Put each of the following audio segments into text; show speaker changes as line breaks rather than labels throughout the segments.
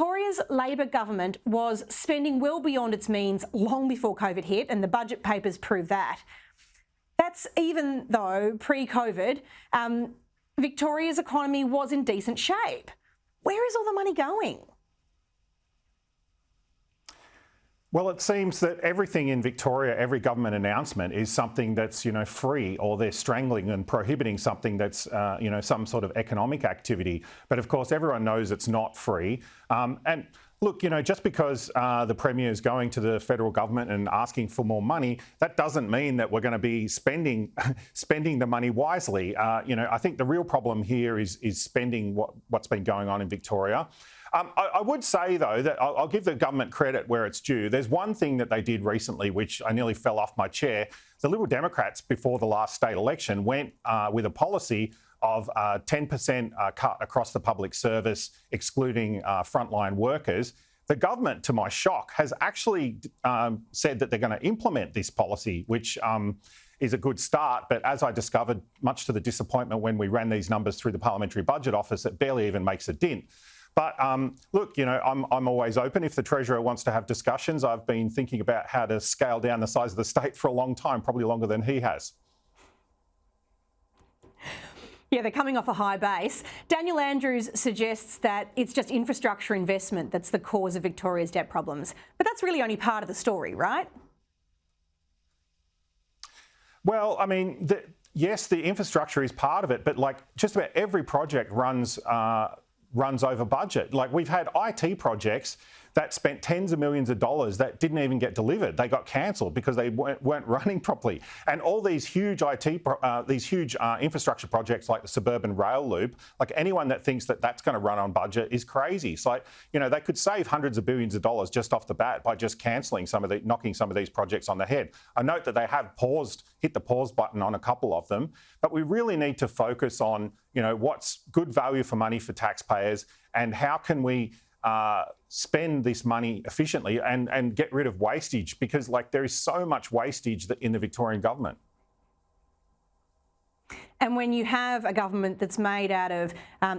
Victoria's Labor government was spending well beyond its means long before COVID hit, and the budget papers prove that. That's even though pre-COVID, Victoria's economy was in decent shape. Where is all the money going?
Well, it seems that everything in Victoria, every government announcement is something that's, free, or they're strangling and prohibiting something that's, some sort of economic activity. But of course, everyone knows it's not free. And look, just because the Premier is going to the federal government and asking for more money, that doesn't mean that we're going to be spending the money wisely. I think the real problem here is spending what's been going on in Victoria. I would say, though, that I'll give the government credit where it's due. There's one thing that they did recently, which I nearly fell off my chair. The Liberal Democrats, before the last state election, went with a policy of 10% cut across the public service, excluding frontline workers. The government, to my shock, has actually said that they're going to implement this policy, which is a good start. But as I discovered, much to the disappointment when we ran these numbers through the Parliamentary Budget Office, it barely even makes a dent. But look, I'm always open if the Treasurer wants to have discussions. I've been thinking about how to scale down the size of the state for a long time, probably longer than he has.
Yeah, they're coming off a high base. Daniel Andrews suggests that it's just infrastructure investment that's the cause of Victoria's debt problems. But that's really only part of the story, right?
Well, I mean, yes, the infrastructure is part of it, but just about every project runs over budget. We've had IT projects that spent tens of millions of dollars that didn't even get delivered. They got cancelled because they weren't running properly. And all these huge infrastructure projects like the suburban rail loop, anyone that thinks that that's going to run on budget is crazy. It's they could save hundreds of billions of dollars just off the bat by just cancelling knocking some of these projects on the head. I note that they have hit the pause button on a couple of them, but we really need to focus on, what's good value for money for taxpayers and how can we spend this money efficiently and get rid of wastage, because there is so much wastage in the Victorian government.
And when you have a government that's made out of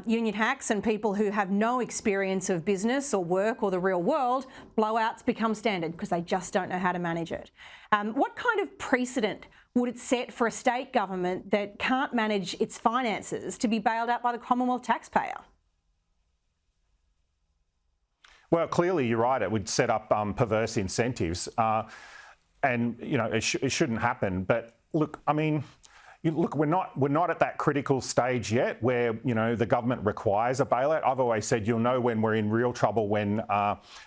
union hacks and people who have no experience of business or work or the real world, blowouts become standard because they just don't know how to manage it. What kind of precedent would it set for a state government that can't manage its finances to be bailed out by the Commonwealth taxpayer?
Well, clearly you're right. It would set up perverse incentives, and it shouldn't happen. But look, I mean, we're not at that critical stage yet where the government requires a bailout. I've always said you'll know when we're in real trouble when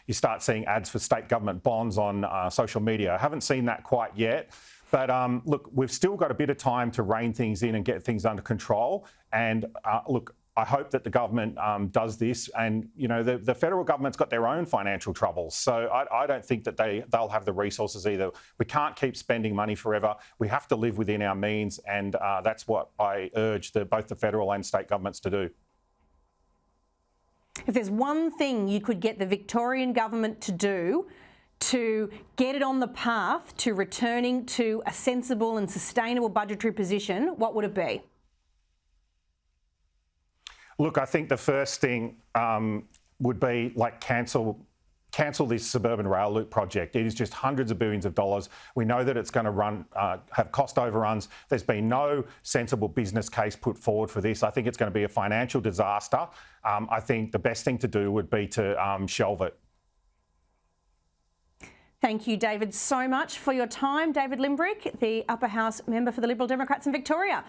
you start seeing ads for state government bonds on social media. I haven't seen that quite yet. But look, we've still got a bit of time to rein things in and get things under control. And look, I hope that the government does this. And, the federal government's got their own financial troubles. So I don't think that they'll have the resources either. We can't keep spending money forever. We have to live within our means. And that's what I urge both the federal and state governments to do.
If there's one thing you could get the Victorian government to do to get it on the path to returning to a sensible and sustainable budgetary position, what would it be?
Look, I think the first thing would be cancel this suburban rail loop project. It is just hundreds of billions of dollars. We know that it's going to have cost overruns. There's been no sensible business case put forward for this. I think it's going to be a financial disaster. I think the best thing to do would be to shelve it.
Thank you, David, so much for your time. David Limbrick, the Upper House member for the Liberal Democrats in Victoria.